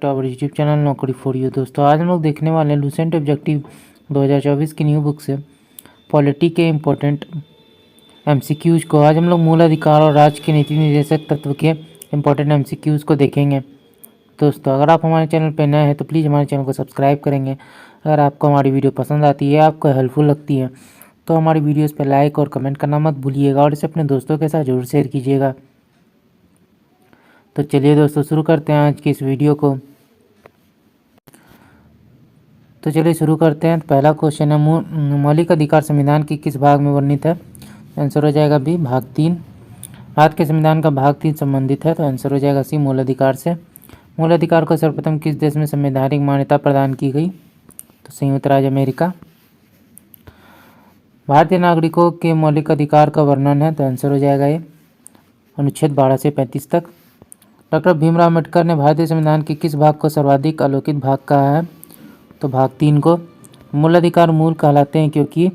To our YouTube channel नौकरी for you. दोस्तों आज हम लोग देखने वाले हैं लूसेंट ऑब्जेक्टिव 2024 की न्यू बुक से पॉलिटी के इम्पोर्टेंट एमसीक्यूज़ को। आज हम लोग मूल अधिकार और राज्य के नीति निर्देशक तत्व के इम्पोर्टेंट एमसीक्यूज़ को देखेंगे। दोस्तों अगर आप हमारे चैनल पर नए हैं तो प्लीज़ हमारे चैनल को सब्सक्राइब करेंगे। अगर आपको हमारी वीडियो पसंद आती है, आपको हेल्पफुल लगती है तो हमारी वीडियोस पर लाइक और कमेंट करना मत भूलिएगा और इसे अपने दोस्तों के साथ जरूर शेयर कीजिएगा। तो चलिए दोस्तों शुरू करते हैं आज की इस वीडियो को। तो चलिए शुरू करते हैं। पहला क्वेश्चन है मौलिक अधिकार संविधान के किस भाग में वर्णित है? आंसर हो जाएगा बी भाग 3। भारत के संविधान का भाग 3 संबंधित है तो आंसर हो जाएगा सी मूल अधिकार से। मूल अधिकार को सर्वप्रथम किस देश में संवैधानिक मान्यता प्रदान की गई? तो संयुक्त राज्य अमेरिका। भारतीय नागरिकों के मौलिक अधिकार का वर्णन है तो आंसर हो जाएगा ये अनुच्छेद 12 से 35 तक। डॉक्टर भीमराव अम्बेडकर ने भारतीय संविधान के किस भाग को सर्वाधिक अलौकिक भाग कहा है? तो भाग 3 को। मूल अधिकार मूल कहलाते हैं क्योंकि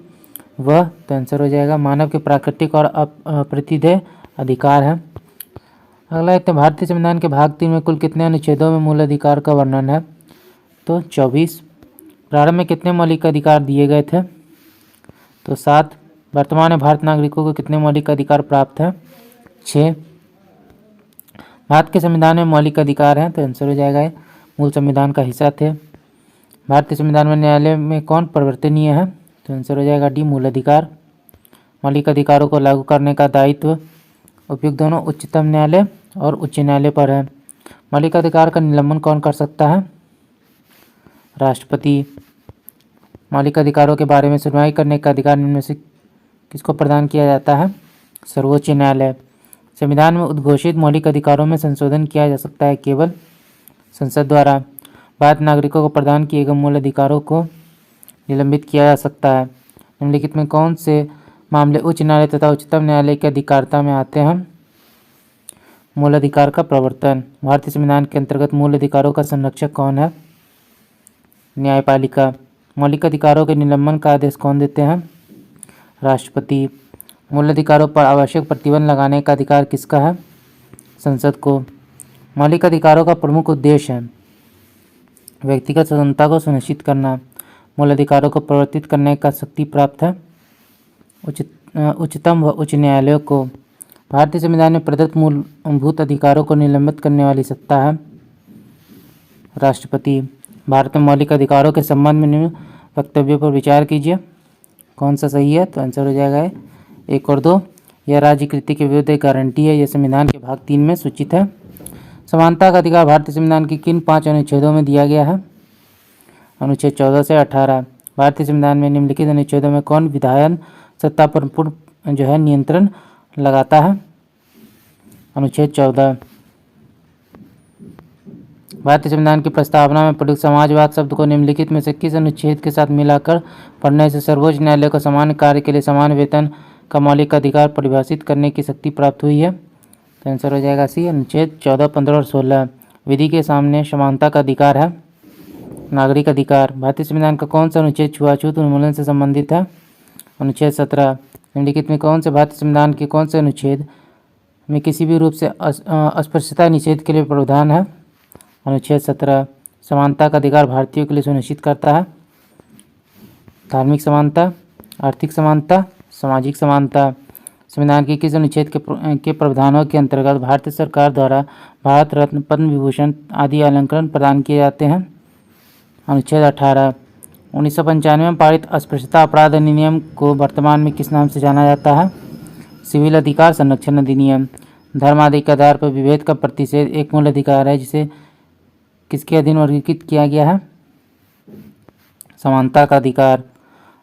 वह, तो आंसर हो जाएगा मानव के प्राकृतिक और अप्रतिदेय अधिकार है। अगला है भारतीय संविधान के भाग 3 में कुल कितने अनुच्छेदों में मूल अधिकार का वर्णन है? तो 24। प्रारंभ में कितने मौलिक अधिकार दिए गए थे? तो 7। वर्तमान में भारत नागरिकों को कितने मौलिक अधिकार प्राप्त हैं? 6। भारत के संविधान में मौलिक अधिकार हैं तो आंसर हो जाएगा मूल संविधान का हिस्सा थे। भारतीय संविधान में न्यायालय में कौन परिवर्तनीय है? तो आंसर हो जाएगा डी मूल अधिकार। मौलिक अधिकारों को लागू करने का दायित्व उपयुक्त दोनों उच्चतम न्यायालय और उच्च न्यायालय पर है। मौलिक अधिकार का निलंबन कौन कर सकता है? राष्ट्रपति। मौलिक अधिकारों के बारे में सुनवाई करने का अधिकार इनमें से किसको प्रदान किया जाता है? सर्वोच्च न्यायालय। संविधान में उद्घोषित मौलिक अधिकारों में संशोधन किया जा सकता है केवल संसद द्वारा। भारत नागरिकों को प्रदान किए गए मूल अधिकारों को निलंबित किया जा सकता है। निम्नलिखित में कौन से मामले उच्च न्यायालय तथा उच्चतम न्यायालय की अधिकारिता में आते हैं? मूल अधिकार का प्रवर्तन। भारतीय संविधान के अंतर्गत मूल अधिकारों का संरक्षक कौन है? न्यायपालिका। मौलिक अधिकारों के निलंबन का आदेश कौन देते हैं? राष्ट्रपति। मूल अधिकारों पर आवश्यक प्रतिबंध लगाने का अधिकार किसका है? संसद को। मौलिक अधिकारों का प्रमुख उद्देश्य है व्यक्तिगत स्वतंत्रता को सुनिश्चित करना। मूल अधिकारों को प्रवर्तित करने का शक्ति प्राप्त है उच्चतम व उच्च न्यायालयों को। भारतीय संविधान में प्रदत्त मूलभूत अधिकारों को निलंबित करने वाली सत्ता है राष्ट्रपति। भारत में मौलिक अधिकारों के संबंध में निम्न वक्तव्यों पर विचार कीजिए। कौन सा सही है? तो आंसर हो जाएगा 1 और 2। यह राज्यकृति के विरुद्ध एक गारंटी है। यह संविधान के भाग 3 में सूचित है। समानता का अधिकार भारतीय संविधान के किन 5 अनुच्छेदों में दिया गया है? अनुच्छेद 14 से 18। भारतीय संविधान में निम्नलिखित अनुच्छेदों में कौन विधायन सत्ता पर पूर्ण नियंत्रण लगाता है? अनुच्छेद 14। भारतीय संविधान की प्रस्तावना में प्रयुक्त समाजवाद शब्द को निम्नलिखित में से किस अनुच्छेद के साथ मिलाकर पढ़ने से सर्वोच्च न्यायालय को समान कार्य के लिए समान वेतन का मौलिक अधिकार परिभाषित करने की शक्ति प्राप्त हुई है? तो आंसर हो जाएगा सी अनुच्छेद 14, 15 और 16। विधि के सामने समानता का अधिकार है। नागरिक अधिकार। भारतीय संविधान का कौन सा अनुच्छेद छुआछूत उन्मूलन से संबंधित है? अनुच्छेद 17। निम्नलिखित में कौन से भारतीय संविधान के कौन से अनुच्छेद में किसी भी रूप से अस्पृश्यता निषेध के लिए प्रावधान है? अनुच्छेद 17। समानता का अधिकार भारतीयों के लिए सुनिश्चित करता है धार्मिक समानता, आर्थिक समानता, सामाजिक समानता। संविधान के किस अनुच्छेद के प्रावधानों के अंतर्गत भारतीय सरकार द्वारा भारत रत्न, पद्म विभूषण आदि अलंकरण प्रदान किए जाते हैं? अनुच्छेद 18। 1995 में पारित अस्पृश्यता अपराध अधिनियम को वर्तमान में किस नाम से जाना जाता है? सिविल अधिकार संरक्षण अधिनियम। धर्म आदि के आधार पर विभेद का प्रतिषेध एक मूल अधिकार है जिसे किसके अधीन वर्गीकृत किया गया है? समानता का अधिकार।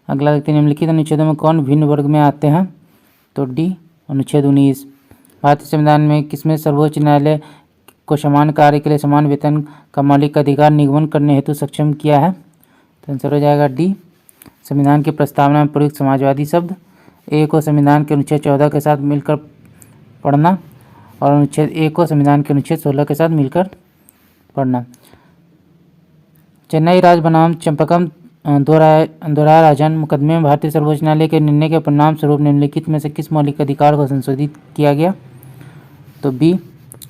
अगला देखते हैं निम्नलिखित अनुच्छेदों में कौन भिन्न वर्ग में आते हैं? तो डी अनुच्छेद 19। भारतीय संविधान में किसमें सर्वोच्च न्यायालय को समान कार्य के लिए समान वेतन का मौलिक अधिकार निगमन करने हेतु सक्षम किया है? तो आंसर हो जाएगा डी संविधान की प्रस्तावना में प्रयुक्त समाजवादी शब्द। ए को संविधान के अनुच्छेद 14 के साथ मिलकर पढ़ना और अनुच्छेद ए को संविधान के अनुच्छेद 16 के साथ मिलकर पढ़ना। चेन्नई राज्य बनाम चंपकम दोहराया राजन मुकदमे में भारतीय सर्वोच्च न्यायालय के निर्णय के परिणाम स्वरूप निम्नलिखित में से किस मौलिक अधिकार को संशोधित किया गया? तो बी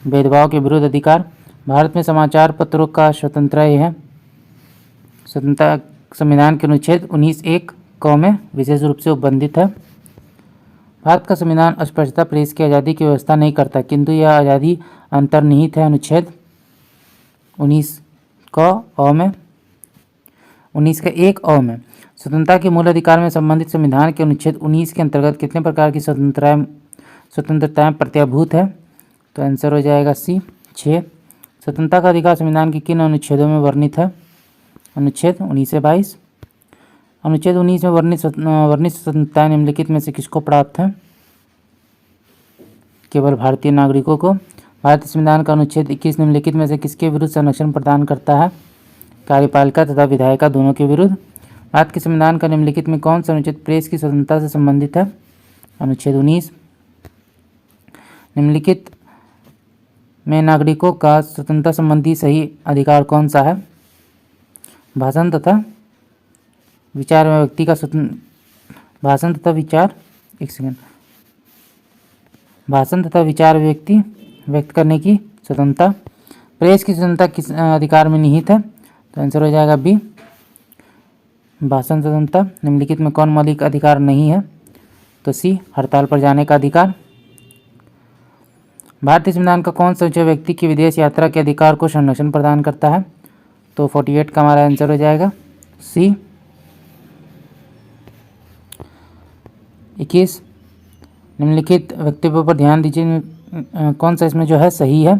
भेदभाव के विरुद्ध अधिकार। भारत में समाचार पत्रों का स्वतंत्रता है। स्वतंत्रता संविधान के अनुच्छेद 19(1) क में विशेष रूप से उपबंधित है। भारत का संविधान अस्पष्टता प्रेस की आज़ादी की व्यवस्था नहीं करता, किंतु यह आज़ादी अंतर्निहित है अनुच्छेद 19 क अ में 19 का 1 अ में। स्वतंत्रता के मूल अधिकार में संबंधित संविधान के अनुच्छेद 19 के अंतर्गत कितने प्रकार की स्वतंत्रताएं प्रत्याभूत है? तो आंसर हो जाएगा सी 6। स्वतंत्रता का अधिकार संविधान के किन अनुच्छेदों में वर्णित है? अनुच्छेद 19 से 22। अनुच्छेद 19 में वर्णित स्वतंत्रताएं निम्नलिखित में से किसको प्राप्त है? केवल भारतीय नागरिकों को। भारतीय संविधान का अनुच्छेद 21 निम्नलिखित में से किसके विरुद्ध संरक्षण प्रदान करता है? कार्यपालिका तथा विधायिका दोनों के विरुद्ध। भारत के संविधान का निम्नलिखित में कौन सा अनुच्छेद प्रेस की स्वतंत्रता से संबंधित है? अनुच्छेद 19। निम्नलिखित में नागरिकों का स्वतंत्रता संबंधी सही अधिकार कौन सा है? भाषण तथा विचार में व्यक्ति का भाषण तथा विचार व्यक्त करने की स्वतंत्रता। प्रेस की स्वतंत्रता किस अधिकार में निहित है? तो आंसर हो जाएगा बी, भाषण स्वतंत्रता। निम्नलिखित में कौन मौलिक अधिकार नहीं है? तो सी, हड़ताल पर जाने का अधिकार। भारतीय संविधान का कौन सा अनुच्छेद व्यक्ति की विदेश यात्रा के अधिकार को संरक्षण प्रदान करता है? तो 48 का हमारा आंसर हो जाएगा सी। 21 निम्नलिखित वक्तव्यों पर ध्यान दीजिए, कौन सा इसमें जो है सही है?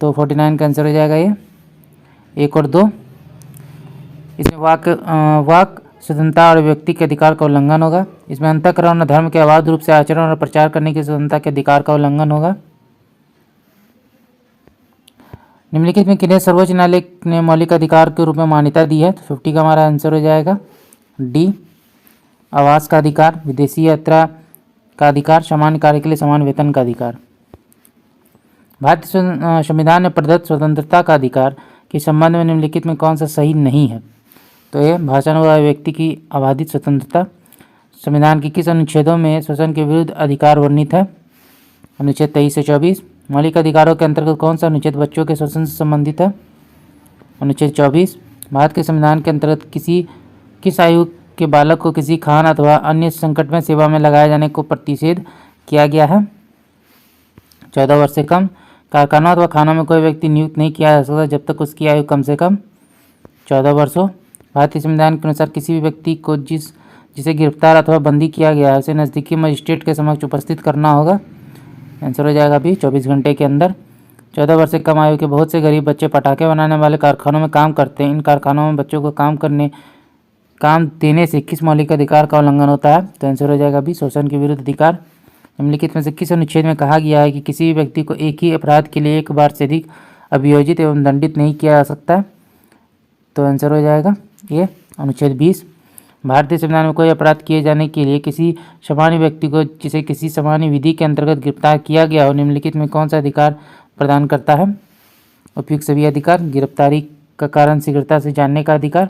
तो 49 का आंसर हो जाएगा ये 1 और 2। इसमें वाक स्वतंत्रता और व्यक्ति के अधिकार का उल्लंघन होगा। इसमें अंतःकरण और धर्म के अबाध रूप से आचरण और प्रचार करने की स्वतंत्रता के अधिकार का उल्लंघन होगा। निम्नलिखित में किन्हें सर्वोच्च न्यायालय ने मौलिक अधिकार के रूप में मान्यता दी है? तो 50 का हमारा आंसर हो जाएगा डी, आवास का अधिकार, विदेशी यात्रा का अधिकार, सामान्य कार्य के लिए समान वेतन का अधिकार। भारतीय संविधान में प्रदत्त स्वतंत्रता का अधिकार के संबंध में निम्नलिखित में कौन सा सही नहीं है? तो ये भाषण व व्यक्ति की अबाधित स्वतंत्रता। संविधान के किस अनुच्छेदों में शोषण के विरुद्ध अधिकार वर्णित है? अनुच्छेद 23 से 24। मौलिक अधिकारों के अंतर्गत कौन सा अनुच्छेद बच्चों के शोषण से संबंधित है? अनुच्छेद 24। भारत के संविधान के अंतर्गत किस आयु के बालक को किसी खान अथवा अन्य संकट में सेवा में लगाए जाने को प्रतिषेध किया गया है? 14 वर्ष से कम। कारखानों अथवा खानों में कोई व्यक्ति नियुक्त नहीं किया जा सकता जब तक उसकी आयु कम से कम 14 वर्ष हो। भारतीय संविधान के अनुसार किसी भी व्यक्ति को जिसे गिरफ्तार अथवा बंदी किया गया है उसे नज़दीकी मजिस्ट्रेट के समक्ष उपस्थित करना होगा। आंसर हो जाएगा भी 24 घंटे के अंदर। 14 वर्ष से कम आयु के बहुत से गरीब बच्चे पटाखे बनाने वाले कारखानों में काम करते हैं। इन कारखानों में बच्चों को काम देने से किस मौलिक अधिकार का उल्लंघन होता है? तो आंसर हो जाएगा भी शोषण के विरुद्ध अधिकार। निम्नलिखित में से किस अनुच्छेद में कहा गया है कि किसी भी व्यक्ति को एक ही अपराध के लिए एक बार से अधिक अभियोजित एवं दंडित नहीं किया जा सकता? तो आंसर हो जाएगा ये अनुच्छेद 20। भारतीय संविधान में कोई अपराध किए जाने के लिए किसी सामान्य व्यक्ति को जिसे किसी सामान्य विधि के अंतर्गत गिरफ्तार किया गया हो निम्नलिखित में कौन सा अधिकार प्रदान करता है? उपयुक्त सभी अधिकार। गिरफ्तारी का कारण शीघ्रता से जानने का अधिकार,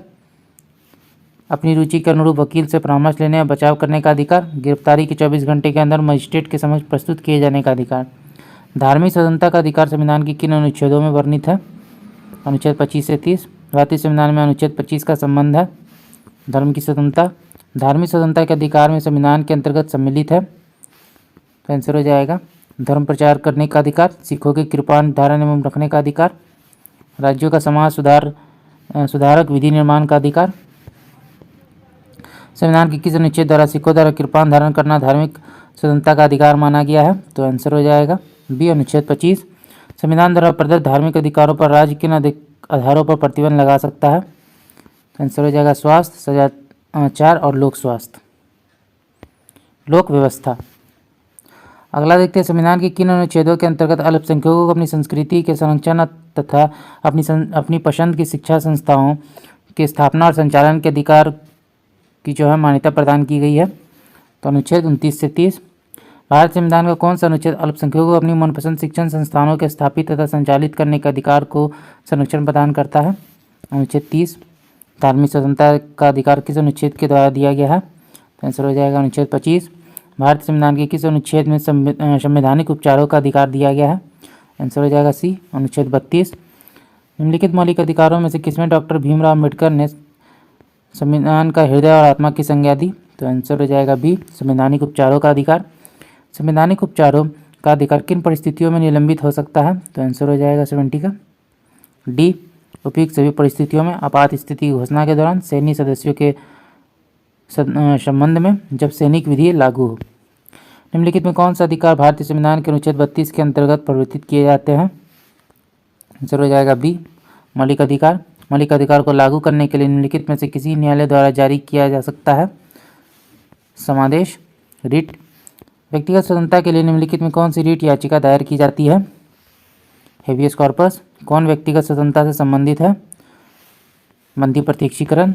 अपनी रुचि के अनुरूप वकील से परामर्श लेने और बचाव करने का अधिकार, गिरफ्तारी के 24 घंटे के अंदर मजिस्ट्रेट के समक्ष प्रस्तुत किए जाने का अधिकार। धार्मिक स्वतंत्रता का अधिकार संविधान के किन अनुच्छेदों में वर्णित है? अनुच्छेद 25 से 30। भारतीय संविधान में अनुच्छेद 25 का संबंध है धर्म की स्वतंत्रता। धार्मिक स्वतंत्रता के अधिकार में संविधान के अंतर्गत सम्मिलित है। तो आंसर हो जाएगा धर्म प्रचार करने का अधिकार, सिखों के कृपाण धारण एवं रखने का अधिकार, राज्यों का समाज सुधारक विधि निर्माण का अधिकार। संविधान के किस अनुच्छेद द्वारा सिखों द्वारा कृपाण धारण करना धार्मिक स्वतंत्रता का अधिकार माना गया है? तो आंसर हो जाएगा बी, अनुच्छेद 25। संविधान द्वारा प्रदत्त धार्मिक अधिकारों पर राज्य किन आधारों पर प्रतिबंध लगा सकता है? तो आंसर हो जाएगा स्वास्थ्य, सदाचार और लोक व्यवस्था। अगला देखते हैं संविधान के किन अनुच्छेदों के अंतर्गत अल्पसंख्यकों को अपनी संस्कृति के संरक्षण तथा अपनी पसंद की शिक्षा संस्थाओं की स्थापना और संचालन के अधिकार की जो है मान्यता प्रदान की गई है? तो अनुच्छेद 29 से 30। भारत संविधान का कौन सा अनुच्छेद अल्पसंख्यकों को अपनी मनपसंद शिक्षण संस्थानों के स्थापित तथा संचालित करने के अधिकार को संरक्षण प्रदान करता है? अनुच्छेद 30। धार्मिक स्वतंत्रता का अधिकार किस अनुच्छेद के द्वारा दिया गया है? तो आंसर हो जाएगा अनुच्छेद 25। भारतीय संविधान के किस अनुच्छेद में संवैधानिक उपचारों का अधिकार दिया गया है? आंसर हो जाएगा सी, अनुच्छेद 32। निम्नलिखित मौलिक अधिकारों में से किसमें डॉक्टर भीमराव अम्बेडकर ने संविधान का हृदय और आत्मा की संज्ञा दी? तो आंसर हो जाएगा बी, संवैधानिक उपचारों का अधिकार। संवैधानिक उपचारों का अधिकार किन परिस्थितियों में निलंबित हो सकता है? तो आंसर हो जाएगा 70 का डी, उपयुक्त सभी परिस्थितियों में, आपात स्थिति की घोषणा के दौरान, सैन्य सदस्यों के संबंध में, जब सैनिक विधि लागू हो। निम्नलिखित में कौन सा अधिकार भारतीय संविधान के अनुच्छेद 32 के अंतर्गत परिवर्तित किए जाते हैं? आंसर हो जाएगा बी, मौलिक अधिकार। मौलिक अधिकार को लागू करने के लिए निम्नलिखित में से किसी न्यायालय द्वारा जारी किया जा सकता है? समादेश, रिट। व्यक्तिगत स्वतंत्रता के लिए निम्नलिखित में कौन सी रिट याचिका दायर की जाती है? Habeas corpus. कौन व्यक्तिगत स्वतंत्रता से संबंधित है? बंदी प्रत्यक्षीकरण।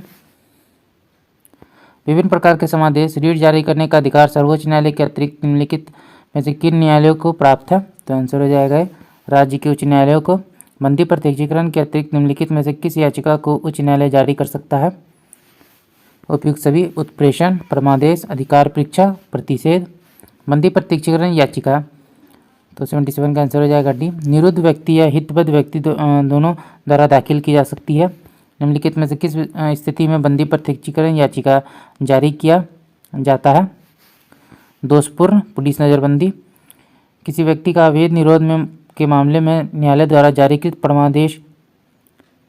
विभिन्न प्रकार के समादेश, रिट जारी करने का अधिकार सर्वोच्च न्यायालय के अतिरिक्त निम्नलिखित में से किन न्यायालयों को प्राप्त है? तो आंसर हो जाएगा राज्य के उच्च न्यायालयों को। बंदी प्रत्यक्षीकरण के अतिरिक्त निम्नलिखित में से किस याचिका को उच्च न्यायालय जारी कर सकता है? उपयुक्त सभी। उत्प्रेषण, परमादेश, अधिकार परीक्षा, प्रतिषेध। बंदी प्रत्यक्षीकरण याचिका तो 77 का आंसर हो जाएगा डी, निरुद्ध व्यक्ति या हितबद्ध व्यक्ति दोनों द्वारा दाखिल की जा सकती है। निम्नलिखित में से किस स्थिति में बंदी प्रत्यक्षीकरण याचिका जारी किया जाता है? दोषपूर्ण, पुलिस नज़रबंदी। किसी व्यक्ति का अवैध निरोध में के मामले में न्यायालय द्वारा जारीकृत परमादेश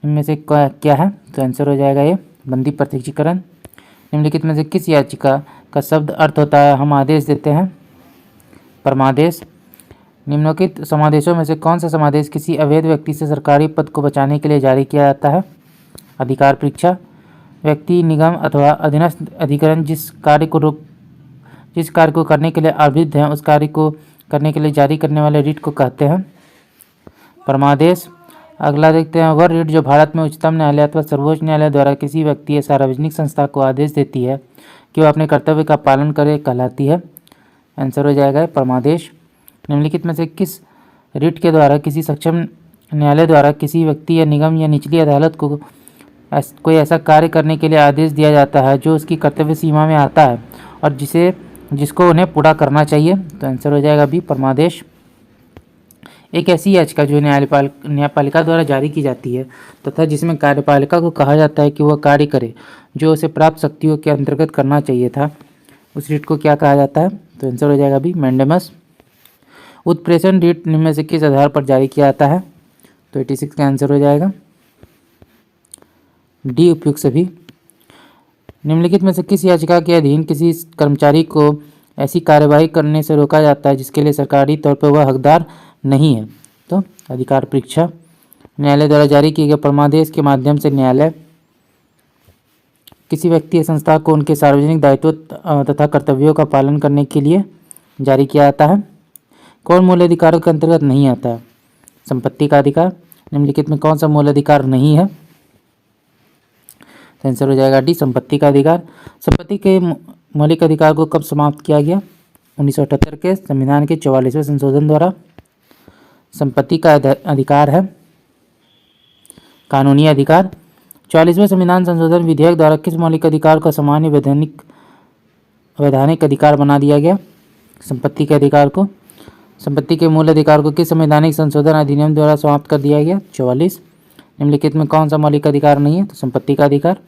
इनमें से क्या है? तो आंसर हो जाएगा ये बंदी प्रत्यक्षीकरण। निम्नलिखित में से किस याचिका का शब्द अर्थ होता है हम आदेश देते हैं? परमादेश। निम्नलिखित समादेशों में से कौन सा समादेश किसी अवैध व्यक्ति से सरकारी पद को बचाने के लिए जारी किया जाता है? अधिकार परीक्षा। व्यक्ति, निगम अथवा अधीनस्थ अधिकरण जिस कार्य को करने के लिए आविद्ध हैं उस कार्य को करने के लिए जारी करने वाले रिट को कहते हैं परमादेश। अगला देखते हैं, वह रिट जो भारत में उच्चतम न्यायालय अथवा सर्वोच्च न्यायालय द्वारा किसी व्यक्ति या सार्वजनिक संस्था को आदेश देती है कि वह अपने कर्तव्य का पालन करे कहलाती है। आंसर हो जाएगा परमादेश। निम्नलिखित में से किस रिट के द्वारा किसी सक्षम न्यायालय द्वारा किसी व्यक्ति या निगम या निचली अदालत को कोई ऐसा कार्य करने के लिए आदेश दिया जाता है जो उसकी कर्तव्य सीमा में आता है और जिसको उन्हें पूरा करना चाहिए? तो आंसर हो जाएगा बी, परमादेश। एक ऐसी याचिका जो न्यायपालिका द्वारा जारी की जाती है तथा जिसमें कार्यपालिका को कहा जाता है कि वह कार्य करे जो उसे प्राप्त शक्तियों के अंतर्गत करना चाहिए था, उस रिट को क्या कहा जाता है? तो आंसर हो जाएगा बी, मैंडेमस। उत्प्रेषण रिट निम्न में से किस आधार पर जारी किया जाता है? तो 86 का आंसर हो जाएगा डी, उपयुक्त सभी। निम्नलिखित में से किस याचिका के अधीन किसी कर्मचारी को ऐसी कार्यवाही करने से रोका जाता है जिसके लिए सरकारी तौर पर वह हकदार नहीं है? तो अधिकार परीक्षा। न्यायालय द्वारा जारी किए गए परमादेश के माध्यम से न्यायालय किसी व्यक्ति या संस्था को उनके सार्वजनिक दायित्व तथा कर्तव्यों का पालन करने के लिए जारी किया जाता है। कौन मूल अधिकारों के अंतर्गत नहीं आता है? संपत्ति का अधिकार। निम्नलिखित में कौन सा मूल अधिकार नहीं है? आंसर हो जाएगा डी, संपत्ति का अधिकार। संपत्ति के मौलिक अधिकार को कब समाप्त किया गया? 1978 के संविधान के 44वें संशोधन द्वारा। संपत्ति का अधिकार है कानूनी अधिकार। 44वें संविधान संशोधन विधेयक द्वारा किस मौलिक अधिकार को सामान्य वैधानिक अधिकार बना दिया गया? संपत्ति के अधिकार को। संपत्ति के मूल अधिकार को किस संवैधानिक संशोधन अधिनियम द्वारा समाप्त कर दिया गया? 44। निम्नलिखित में कौन सा मौलिक अधिकार नहीं है? तो संपत्ति का अधिकार।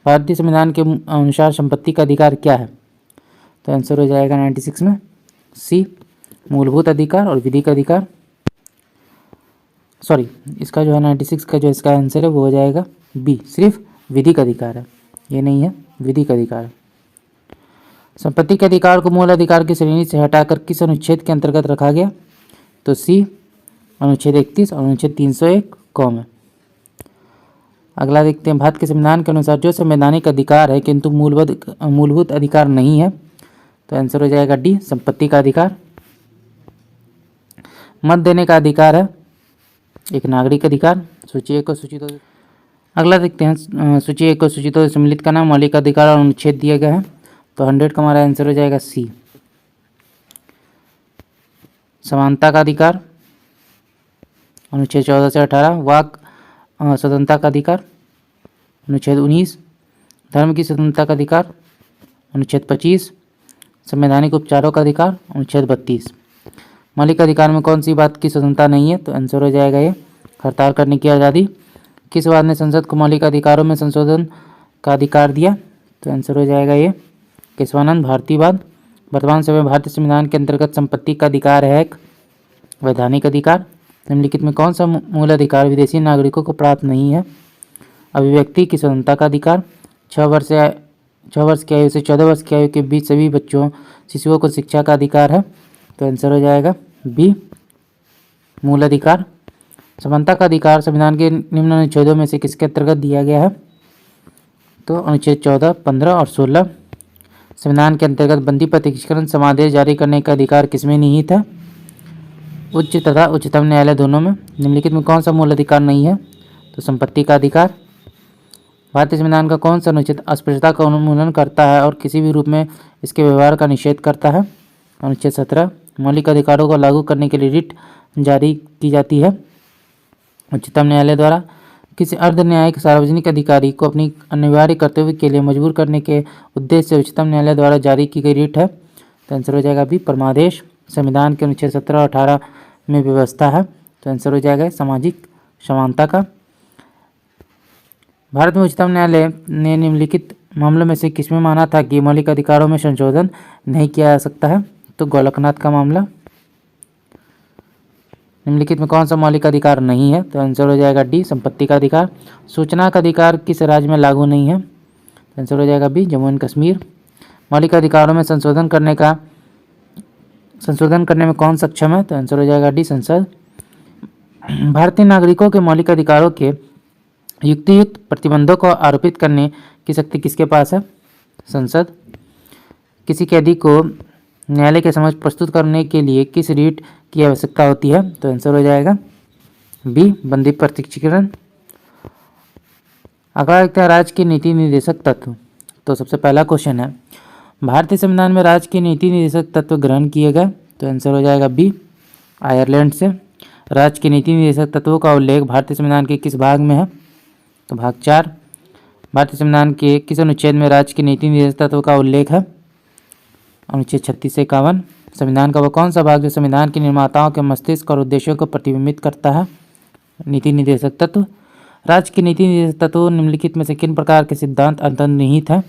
भारतीय संविधान के अनुसार संपत्ति का अधिकार क्या है? तो आंसर हो जाएगा 96 में सी, मूलभूत अधिकार और विधिक अधिकार। सॉरी, इसका जो है 96 का जो इसका आंसर है वो हो जाएगा बी, सिर्फ विधिक अधिकार है, ये नहीं है, विधिक अधिकार है। संपत्ति के अधिकार को मूल अधिकार की श्रेणी से हटाकर किस अनुच्छेद के अंतर्गत रखा गया? तो सी, अनुच्छेद 31 और अनुच्छेद 301 कॉम है। अगला देखते हैं, भारत के संविधान के अनुसार जो संवैधानिक अधिकार है किंतु मूलभूत अधिकार नहीं है? तो आंसर हो जाएगा डी, संपत्ति का अधिकार। मत देने का अधिकार है एक नागरिक अधिकार। सूची 1 को सूची 2। अगला देखते हैं, सूची 1 को सूची 2 सम्मिलित करना, मौलिक अधिकार और अनुच्छेद दिए गए हैं। तो 100 का हमारा आंसर हो जाएगा सी, समानता का अधिकार, अनुच्छेद 14 से 18। वाक स्वतंत्रता का अधिकार, अनुच्छेद 19। धर्म की स्वतंत्रता का अधिकार, अनुच्छेद 25। संवैधानिक उपचारों का अधिकार, अनुच्छेद 32। मौलिक अधिकार में कौन सी बात की स्वतंत्रता नहीं है? तो आंसर हो जाएगा ये हड़ताल करने की आज़ादी। किस वाद ने संसद को मौलिक अधिकारों में संशोधन का अधिकार दिया? तो आंसर हो जाएगा ये केशवानंद भारतीवाद। वर्तमान समय भारतीय संविधान के अंतर्गत संपत्ति का अधिकार है एक वैधानिक अधिकार। निम्नलिखित में कौन सा मूल अधिकार विदेशी नागरिकों को प्राप्त नहीं है? अभिव्यक्ति की स्वतंत्रता का अधिकार। 6 वर्ष की आयु से 14 वर्ष की आयु के बीच सभी शिशुओं को शिक्षा का अधिकार है। तो आंसर हो जाएगा बी मूल अधिकार। समानता का अधिकार संविधान के निम्न अनुच्छेदों में से किसके अंतर्गत दिया गया है? तो अनुच्छेद 14, 15 और 16। संविधान के अंतर्गत बंदी प्रत्यक्षीकरण समादेश जारी करने का अधिकार किसमें निहित है? उच्च तथा उच्चतम न्यायालय दोनों में। निम्नलिखित में कौन सा मूल अधिकार नहीं है? तो संपत्ति का अधिकार। भारतीय संविधान का कौन सा अनुच्छेद अस्पृश्यता का उन्मूलन करता है और किसी भी रूप में इसके व्यवहार का निषेध करता है? अनुच्छेद 17। मौलिक अधिकारों को लागू करने के लिए रिट जारी की जाती है उच्चतम न्यायालय द्वारा। किसी अर्ध न्यायिक सार्वजनिक अधिकारी को अपनी अनिवार्य कर्तव्य के लिए मजबूर करने के उद्देश्य से उच्चतम न्यायालय द्वारा जारी की गई रिट है। तो आंसर हो जाएगा भी परमादेश। संविधान के अनुच्छेद 17 और 18 में व्यवस्था है। तो आंसर हो जाएगा सामाजिक समानता का। भारत में उच्चतम न्यायालय ने निम्नलिखित मामलों में से किसमें माना था कि मौलिक अधिकारों में संशोधन नहीं किया जा सकता है? तो गोलकनाथ का मामला। निम्नलिखित में कौन सा मौलिक अधिकार नहीं है? तो आंसर हो जाएगा डी संपत्ति का अधिकार। सूचना का अधिकार किस राज्य में लागू नहीं है? तो आंसर हो जाएगा बी जम्मू एंड कश्मीर। मौलिक अधिकारों में संशोधन करने में कौन सक्षम है? तो आंसर हो जाएगा डी संसद। भारतीय नागरिकों के मौलिक अधिकारों के युक्तियुक्त प्रतिबंधों को आरोपित करने की शक्ति किसके पास है? संसद। किसी कैदी को न्यायालय के समक्ष प्रस्तुत करने के लिए किस रीट की आवश्यकता होती है? तो आंसर हो जाएगा बी बंदी प्रत्यक्षीकरण। अगला देखते हैं राज्य के नीति निर्देशक तत्व। तो सबसे पहला क्वेश्चन है भारतीय संविधान में राज्य के नीति निर्देशक तत्व ग्रहण किए गए। तो आंसर हो जाएगा बी आयरलैंड से। राज्य के नीति निर्देशक तत्वों का उल्लेख भारतीय संविधान के किस भाग में है? तो भाग 4। भारतीय संविधान के किस अनुच्छेद में राज्य के नीति निर्देशक तत्वों का उल्लेख है? अनुच्छेद 36 से 51। संविधान का वह कौन सा भाग जो संविधान के निर्माताओं के मस्तिष्क और उद्देश्यों को प्रतिबिंबित करता है? नीति निर्देशक तत्व। राज्य के नीति निर्देशक तत्व निम्नलिखित में से किन प्रकार के सिद्धांत अंतर्निहित है?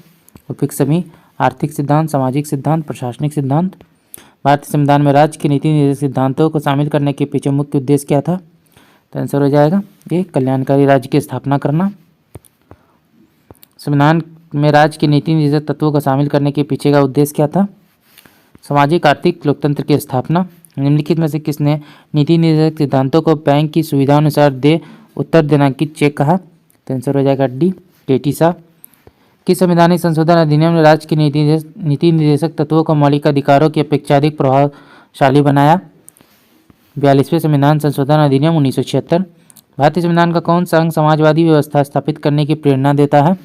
उपसमी आर्थिक सिद्धांत, सामाजिक सिद्धांत, प्रशासनिक सिद्धांत। भारतीय संविधान में राज्य के नीति निर्देशक सिद्धांतों को शामिल करने के पीछे मुख्य उद्देश्य क्या था? तो आंसर हो जाएगा ये कल्याणकारी राज्य की स्थापना करना। संविधान में राज्य के नीति निर्देशक तत्वों को शामिल करने के पीछे का उद्देश्य क्या था? सामाजिक आर्थिक लोकतंत्र की स्थापना। निम्नलिखित में से किसने नीति निर्देशक सिद्धांतों को बैंक की सुविधा अनुसार उत्तर देना की चेक कहा? तो आंसर हो जाएगा डी केटी शाह। किस संवैधानिक संशोधन अधिनियम ने राज्य के नीति निर्देशक तत्वों को मौलिक अधिकारों की अपेक्षा अधिक प्रभावशाली बनाया? 42वें संविधान संशोधन अधिनियम 1976। भारतीय संविधान का कौन सा अंग समाजवादी व्यवस्था स्थापित करने की प्रेरणा देता है?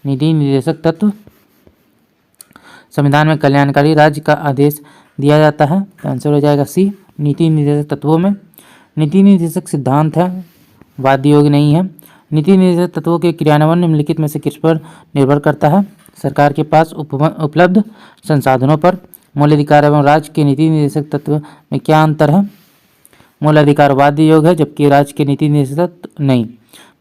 नीति निर्देशक तत्व। संविधान में कल्याणकारी राज्य का आदेश दिया जाता है। तो आंसर हो जाएगा सी नीति निर्देशक तत्वों में। नीति निर्देशक सिद्धांत है, वाद्य योग नहीं है। नीति निर्देशक तत्वों के क्रियान्वयन निम्नलिखित में से किस पर निर्भर करता है? सरकार के पास उपलब्ध संसाधनों पर। मूल अधिकार एवं राज्य के नीति निर्देशक तत्व में क्या अंतर है? मूल अधिकार वाद्य योग है जबकि राज्य के नीति निर्देशक तत्व नहीं।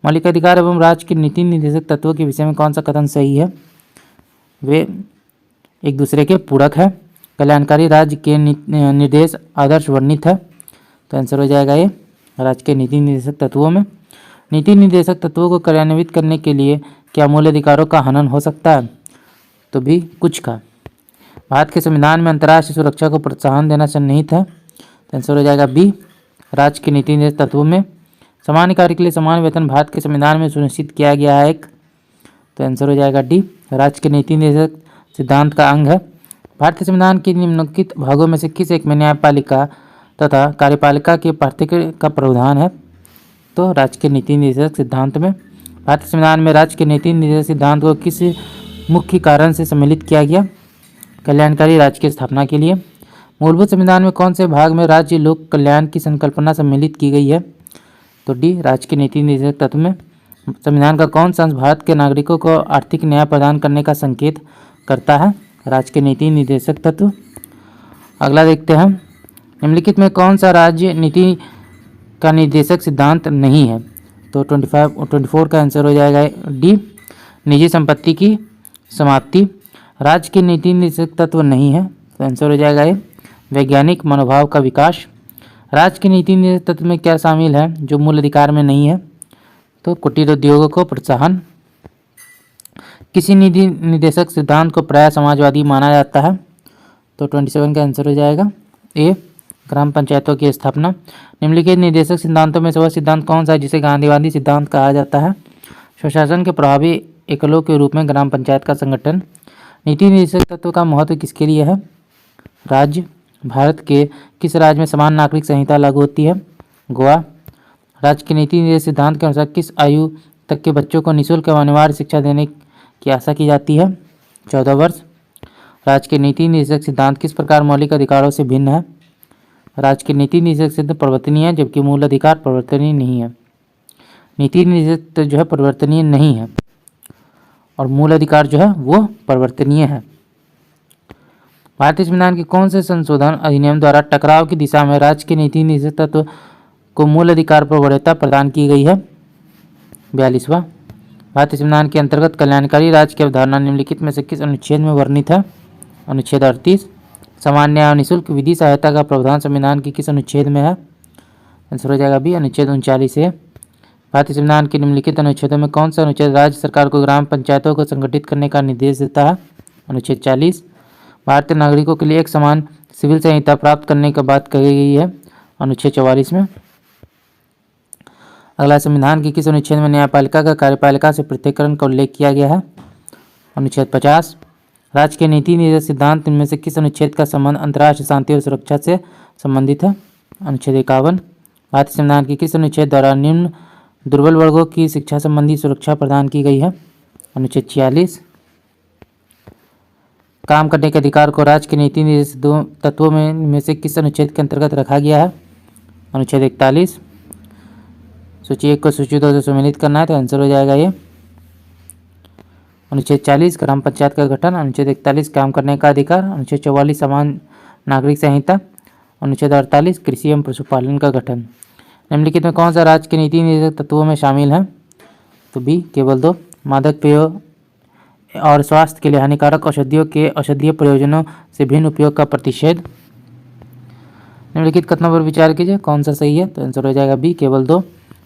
मौलिक अधिकार एवं राज्य के नीति निर्देशक तत्वों के विषय में कौन सा कथन सही है? वे एक दूसरे के पूरक है। कल्याणकारी राज्य के निर्देश आदर्श वर्णित है। तो आंसर हो जाएगा ये राज्य के नीति निर्देशक तत्वों में। नीति निर्देशक तत्वों को कार्यान्वित करने के लिए क्या मूल अधिकारों का हनन हो सकता है? तो भी कुछ का। भारत के संविधान में अंतर्राष्ट्रीय सुरक्षा को प्रोत्साहन देना सन्निहित है। तो आंसर हो जाएगा बी राज्य के नीति निर्देशक तत्वों में। समान कार्य के लिए समान वेतन भारत के संविधान में सुनिश्चित किया गया है एक। तो आंसर हो जाएगा डी राज्य के नीति निर्देशक सिद्धांत का अंग है। भारतीय संविधान के निम्नलिखित भागों में से किस एक में न्यायपालिका तथा कार्यपालिका के पार्थक्य का प्रावधान है? तो राज्य के नीति निर्देशक सिद्धांत में। भारतीय संविधान में राज्य के नीति निर्देशक सिद्धांत को किस मुख्य कारण से सम्मिलित किया गया? कल्याणकारी राज्य की स्थापना के लिए। मूलभूत संविधान में कौन से भाग में राज्य लोक कल्याण की संकल्पना सम्मिलित की गई है? तो डी राज्य के नीति निर्देशक तत्व में। संविधान का कौन सा अंश भारत के नागरिकों को आर्थिक न्याय प्रदान करने का संकेत करता है? राज्य के नीति निर्देशक तत्व। अगला देखते हैं निम्नलिखित में कौन सा राज्य नीति का निर्देशक सिद्धांत नहीं है? तो 24 का आंसर हो जाएगा डी, निजी संपत्ति की समाप्ति। राज्य के नीति निर्देशक तत्व नहीं है, तो आंसर हो जाएगा ये वैज्ञानिक मनोभाव का विकास। राज्य के नीति निर्देशक तत्व में क्या शामिल है जो मूल अधिकार में नहीं है, तो कुटीर उद्योगों को प्रोत्साहन। किसी नीति निर्देशक सिद्धांत को प्राय समाजवादी माना जाता है, तो 27 का आंसर हो जाएगा ए, ग्राम पंचायतों की स्थापना। निम्नलिखित निर्देशक सिद्धांतों में से वह सिद्धांत कौन सा है जिसे गांधीवादी सिद्धांत कहा जाता है? स्वशासन के प्रभावी एकलों के रूप में ग्राम पंचायत का संगठन। नीति निर्देशक तत्व का महत्व किसके लिए है? राज्य। भारत के किस राज्य में समान नागरिक संहिता लागू होती है? गोवा। राज्य के नीति निर्देशक सिद्धांत के अनुसार किस आयु तक के बच्चों को निःशुल्क एवं अनिवार्य शिक्षा देने की आशा की जाती है? 14 वर्ष। राज्य के नीति निर्देशक सिद्धांत किस प्रकार मौलिक अधिकारों से भिन्न है? राज्य के नीति निर्देशक सिद्धांत परिवर्तनीय है, जबकि मूल अधिकार परिवर्तनीय नहीं है। नीति निर्देशक जो है परिवर्तनीय नहीं है और मूल अधिकार जो है वो परिवर्तनीय है। भारतीय संविधान के कौन से संशोधन अधिनियम द्वारा टकराव की दिशा में राज्य के नीति निर्देशक तत्व को मूल अधिकार पर वरीयता प्रदान की गई है? 42वां। भारतीय संविधान के अंतर्गत कल्याणकारी राज्य की अवधारणा निम्नलिखित में से किस अनुच्छेद में वर्णित है? अनुच्छेद 38। सामान्य न्याय और निःशुल्क विधि सहायता का प्रावधान संविधान के किस अनुच्छेद में है? आंसर हो जाएगा बी, अनुच्छेद 39 है। भारतीय संविधान के निम्नलिखित अनुच्छेदों में कौन सा अनुच्छेद राज्य सरकार को ग्राम पंचायतों को संगठित करने का निर्देश देता है? अनुच्छेद 40। भारतीय नागरिकों के लिए एक समान सिविल संहिता प्राप्त करने की बात कही गई है? अनुच्छेद 44 में। अगला, संविधान के किस अनुच्छेद में न्यायपालिका का कार्यपालिका से पृथक्करण का उल्लेख किया गया है? अनुच्छेद 50। राज्य के नीति निर्देशक सिद्धांत इनमें से किस अनुच्छेद का संबंध अंतर्राष्ट्रीय शांति और सुरक्षा से संबंधित है? अनुच्छेद 51। भारतीय संविधान के किस अनुच्छेद द्वारा निम्न दुर्बल वर्गों की शिक्षा संबंधी सुरक्षा प्रदान की गई है? अनुच्छेद 46। काम करने के अधिकार को राज्य के नीति निर्देशक तत्वों में से किस अनुच्छेद के अंतर्गत रखा गया है? अनुच्छेद 41। सूची 1 को सूची 2 से सम्मिलित करना है, तो आंसर हो जाएगा ये अनुच्छेद 40 ग्राम पंचायत का गठन, अनुच्छेद 41 काम करने का अधिकार, अनुच्छेद 44 समान नागरिक संहिता, अनुच्छेद 48 कृषि एवं पशुपालन का गठन। निम्नलिखित में कौन सा राज्य के नीति निर्देशक तत्वों में शामिल है? तो बी, केवल 2। मादक पेयों और स्वास्थ्य के लिए हानिकारक औषधियों के औषधीय प्रयोजनों से भिन्न उपयोग का प्रतिषेध। निम्नलिखित कथनों पर विचार कीजिए, कौन सा सही है? तो आंसर हो जाएगा बी, केवल 2।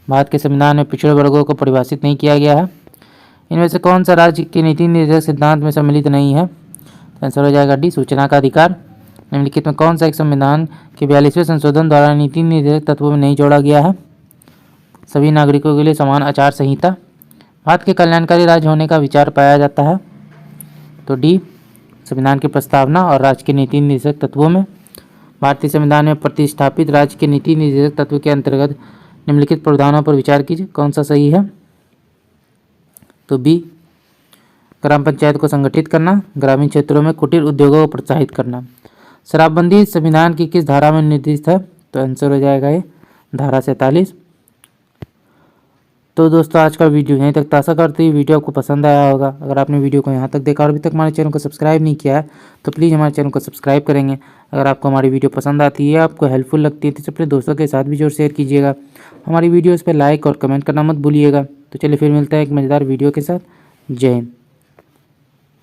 भारत के संविधान में पिछड़े वर्गों को परिभाषित नहीं किया गया है। इनमें से कौन सा राज्य के नीति निर्देशक सिद्धांत में सम्मिलित नहीं है? तो आंसर हो जाएगा डी, सूचना का अधिकार। निम्नलिखित में कौन सा एक संविधान के 42वें संशोधन द्वारा नीति निर्देशक तत्वों में नहीं जोड़ा गया है? सभी नागरिकों के लिए समान आचार संहिता। भारत के कल्याणकारी राज्य होने का विचार पाया जाता है? तो डी, संविधान की प्रस्तावना और राज्य के नीति निर्देशक तत्वों में। भारतीय संविधान में प्रतिष्ठापित राज्य के नीति निर्देशक तत्व के अंतर्गत निम्नलिखित प्रावधानों पर विचार कीजिए, कौन सा सही है? तो बी, ग्राम पंचायत को संगठित करना, ग्रामीण क्षेत्रों में कुटीर उद्योगों को प्रोत्साहित करना। शराबबंदी संविधान की किस धारा में निर्दिष्ट है? तो आंसर हो जाएगा ये धारा 47। तो दोस्तों, आज का वीडियो यहीं तक। आशा करते हैं वीडियो आपको पसंद आया होगा। अगर आपने वीडियो को यहाँ तक देखा और अभी तक हमारे चैनल को सब्सक्राइब नहीं किया है तो प्लीज़ हमारे चैनल को सब्सक्राइब करेंगे। अगर आपको हमारी वीडियो पसंद आती है, आपको हेल्पफुल लगती है, तो अपने दोस्तों के साथ भी जरूर शेयर कीजिएगा। हमारी वीडियोज़ पर लाइक और कमेंट करना मत भूलिएगा। तो चलिए फिर मिलता है एक मज़ेदार वीडियो के साथ। जय हिंद।